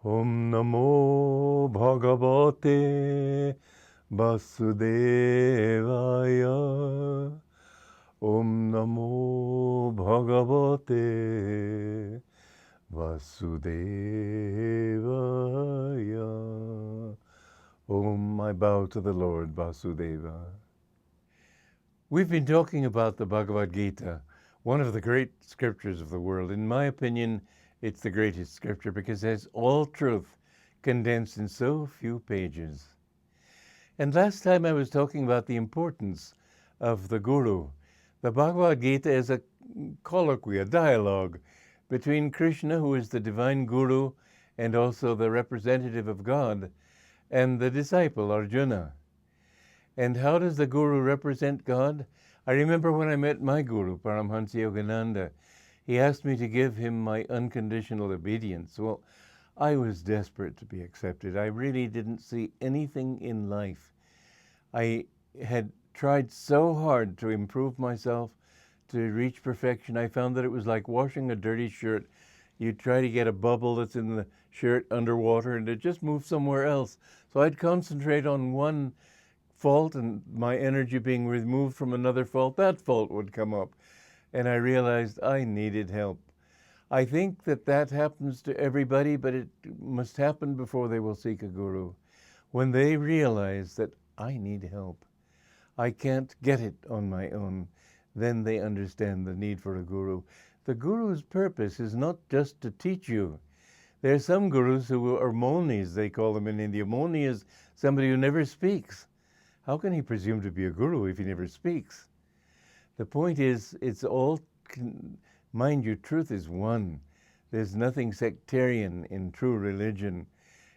Om Namo Bhagavate Vasudevaya. Om Namo Bhagavate Vasudevaya. Om, I bow to the Lord Vasudeva. We've been talking about the Bhagavad Gita, one of the great scriptures of the world. In my opinion, it's the greatest scripture because it has all truth condensed in so few pages. And last time I was talking about the importance of the Guru. The Bhagavad Gita is a colloquy, a dialogue between Krishna, who is the divine Guru and also the representative of God, and the disciple, Arjuna. And how does the Guru represent God? I remember when I met my Guru, Paramhansa Yogananda, he asked me to give him my unconditional obedience. Well, I was desperate to be accepted. I really didn't see anything in life. I had tried so hard to improve myself, to reach perfection. I found that it was like washing a dirty shirt. You try to get a bubble that's in the shirt underwater and it just moves somewhere else. So I'd concentrate on one fault and my energy being removed from another fault, that fault would come up. And I realized I needed help. I think that that happens to everybody, but it must happen before they will seek a guru. When they realize that I need help, I can't get it on my own, then they understand the need for a guru. The guru's purpose is not just to teach you. There are some gurus who are monis, they call them in India. Moni is somebody who never speaks. How can he presume to be a guru if he never speaks? The point is, it's all, mind you, truth is one. There's nothing sectarian in true religion.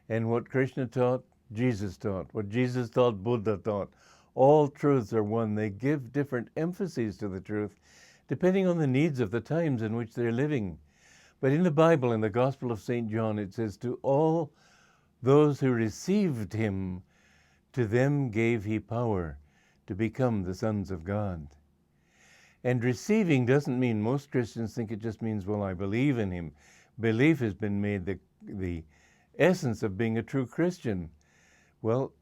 And what Krishna taught, Jesus taught. What Jesus taught, Buddha taught. All truths are one. They give different emphases to the truth, depending on the needs of the times in which they're living. But in the Bible, in the Gospel of St. John, it says, to all those who received him, to them gave he power to become the sons of God. And receiving doesn't mean, most Christians think it just means, well, I believe in him. Belief has been made the essence of being a true Christian. Well,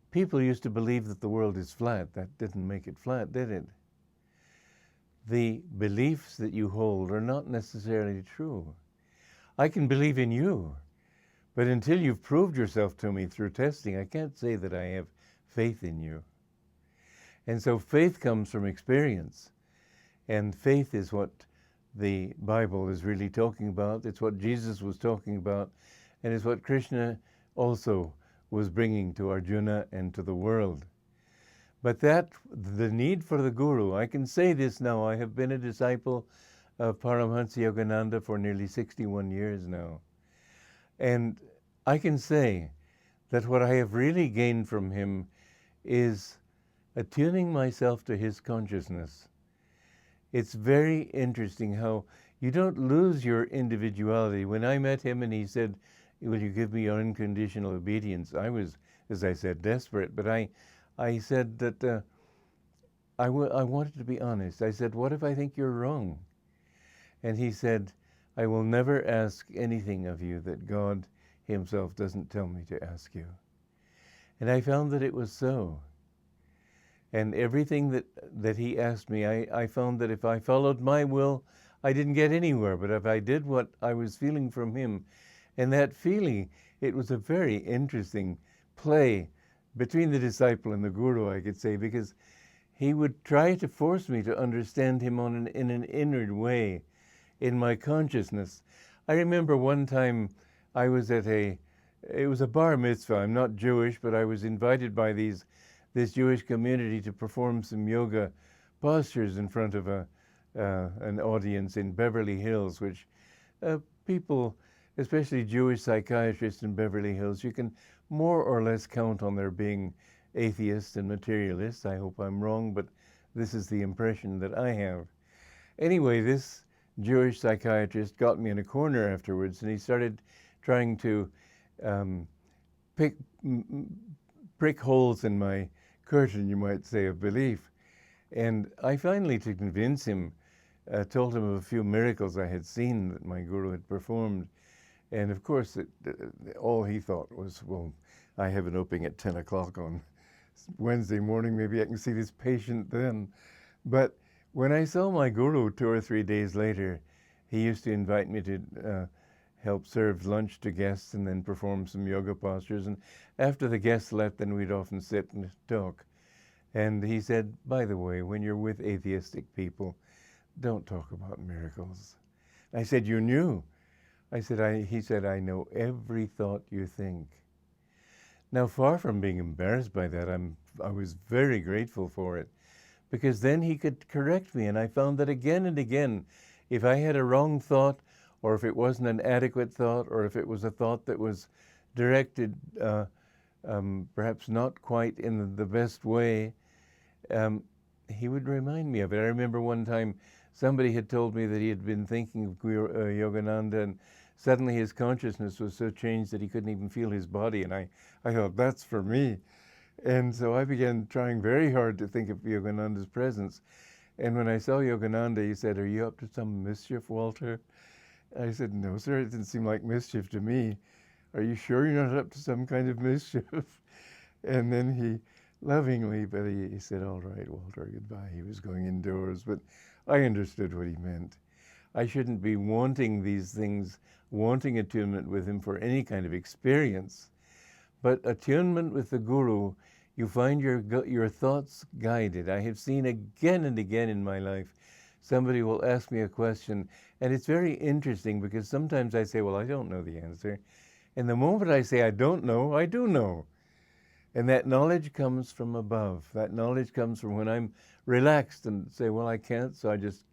people used to believe that the world is flat. That didn't make it flat, did it? The beliefs that you hold are not necessarily true. I can believe in you, but until you've proved yourself to me through testing, I can't say that I have faith in you. And so faith comes from experience. And faith is what the Bible is really talking about. It's what Jesus was talking about. And it's what Krishna also was bringing to Arjuna and to the world. But the need for the Guru, I can say this now, I have been a disciple of Paramhansa Yogananda for nearly 61 years now. And I can say that what I have really gained from him is attuning myself to his consciousness. It's very interesting how you don't lose your individuality. When I met him and he said, will you give me your unconditional obedience? I was, as I said, desperate, but I said that I wanted to be honest. I said, what if I think you're wrong? And he said, I will never ask anything of you that God himself doesn't tell me to ask you. And I found that it was so. And everything that he asked me, I found that if I followed my will, I didn't get anywhere. But if I did what I was feeling from him, and that feeling, it was a very interesting play between the disciple and the guru, I could say, because he would try to force me to understand him in an inward way, in my consciousness. I remember one time I was it was a bar mitzvah. I'm not Jewish, but I was invited by this Jewish community to perform some yoga postures in front of an audience in Beverly Hills, which people, especially Jewish psychiatrists in Beverly Hills, you can more or less count on their being atheists and materialists. I hope I'm wrong, but this is the impression that I have. Anyway, this Jewish psychiatrist got me in a corner afterwards, and he started trying to prick holes in my curtain, you might say, of belief. And I finally, to convince him, told him of a few miracles I had seen that my guru had performed. And of course, all he thought was, well, I have an opening at 10 o'clock on Wednesday morning, maybe I can see this patient then. But when I saw my guru 2 or 3 days later, he used to invite me to help serve lunch to guests and then perform some yoga postures. And after the guests left, then we'd often sit and talk. And he said, by the way, when you're with atheistic people, don't talk about miracles. I said, you knew? He said, I know every thought you think. Now, far from being embarrassed by that, I was very grateful for it, because then he could correct me. And I found that again and again, if I had a wrong thought, or if it wasn't an adequate thought, or if it was a thought that was directed perhaps not quite in the best way, he would remind me of it. I remember one time somebody had told me that he had been thinking of Yogananda, and suddenly his consciousness was so changed that he couldn't even feel his body. And I thought, that's for me. And so I began trying very hard to think of Yogananda's presence. And when I saw Yogananda, he said, are you up to some mischief, Walter? I said, no, sir, it didn't seem like mischief to me. Are you sure you're not up to some kind of mischief? And then he lovingly, but he said, all right, Walter, goodbye. He was going indoors, but I understood what he meant. I shouldn't be wanting these things, wanting attunement with him for any kind of experience. But attunement with the Guru, you find your thoughts guided. I have seen again and again in my life, somebody will ask me a question, and it's very interesting because sometimes I say, well, I don't know the answer. And the moment I say I don't know, I do know. And that knowledge comes from above. That knowledge comes from when I'm relaxed and say, well, I can't, so I just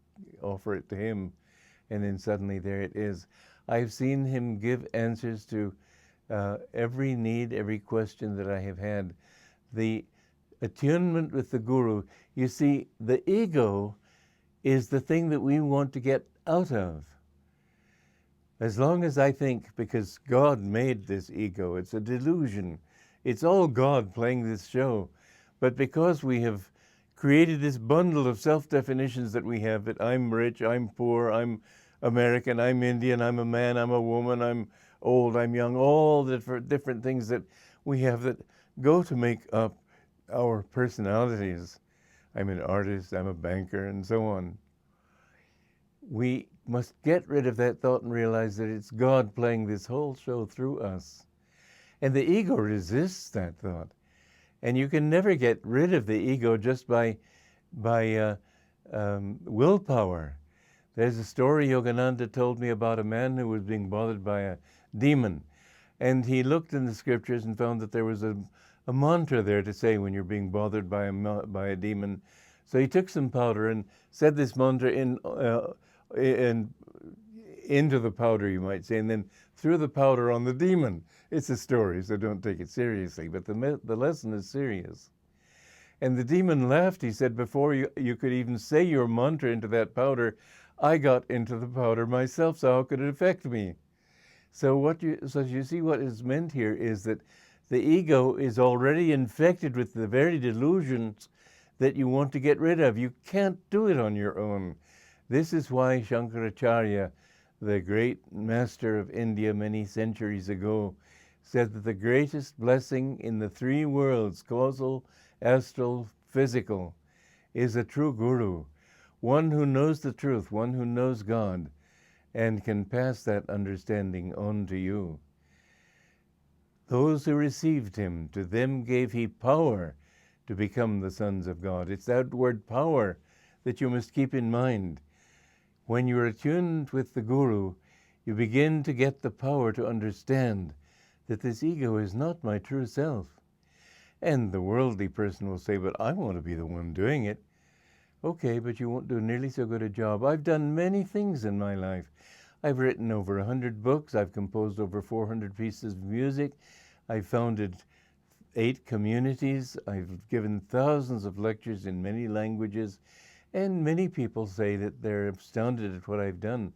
offer it to him. And then suddenly there it is. I've seen him give answers to every need, every question that I have had. The attunement with the Guru, you see, the ego is the thing that we want to get out of. As long as I think, because God made this ego, it's a delusion. It's all God playing this show. But because we have created this bundle of self-definitions that we have, that I'm rich, I'm poor, I'm American, I'm Indian, I'm a man, I'm a woman, I'm old, I'm young, all the different things that we have that go to make up our personalities. I'm an artist, I'm a banker, and so on. We must get rid of that thought and realize that it's God playing this whole show through us. And the ego resists that thought. And you can never get rid of the ego just by willpower. There's a story Yogananda told me about a man who was being bothered by a demon. And he looked in the scriptures and found that there was a mantra there to say when you're being bothered by a demon. So he took some powder and said this mantra into the powder, you might say, and then threw the powder on the demon. It's a story, so don't take it seriously, but the lesson is serious. And the demon laughed. He said, before you could even say your mantra into that powder, I got into the powder myself, so how could it affect me? So you see what is meant here is that the ego is already infected with the very delusions that you want to get rid of. You can't do it on your own. This is why Shankaracharya, the great master of India many centuries ago, said that the greatest blessing in the three worlds, causal, astral, physical, is a true guru, one who knows the truth, one who knows God, and can pass that understanding on to you. Those who received him, to them gave he power to become the sons of God. It's that word power that you must keep in mind. When you're attuned with the Guru, you begin to get the power to understand that this ego is not my true self. And the worldly person will say, but I want to be the one doing it. Okay, but you won't do nearly so good a job. I've done many things in my life. I've written over 100 books. I've composed over 400 pieces of music. I've founded 8 communities. I've given thousands of lectures in many languages. And many people say that they're astounded at what I've done.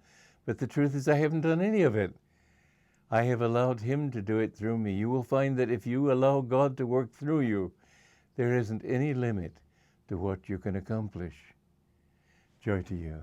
But the truth is I haven't done any of it. I have allowed him to do it through me. You will find that if you allow God to work through you, there isn't any limit to what you can accomplish. Joy to you.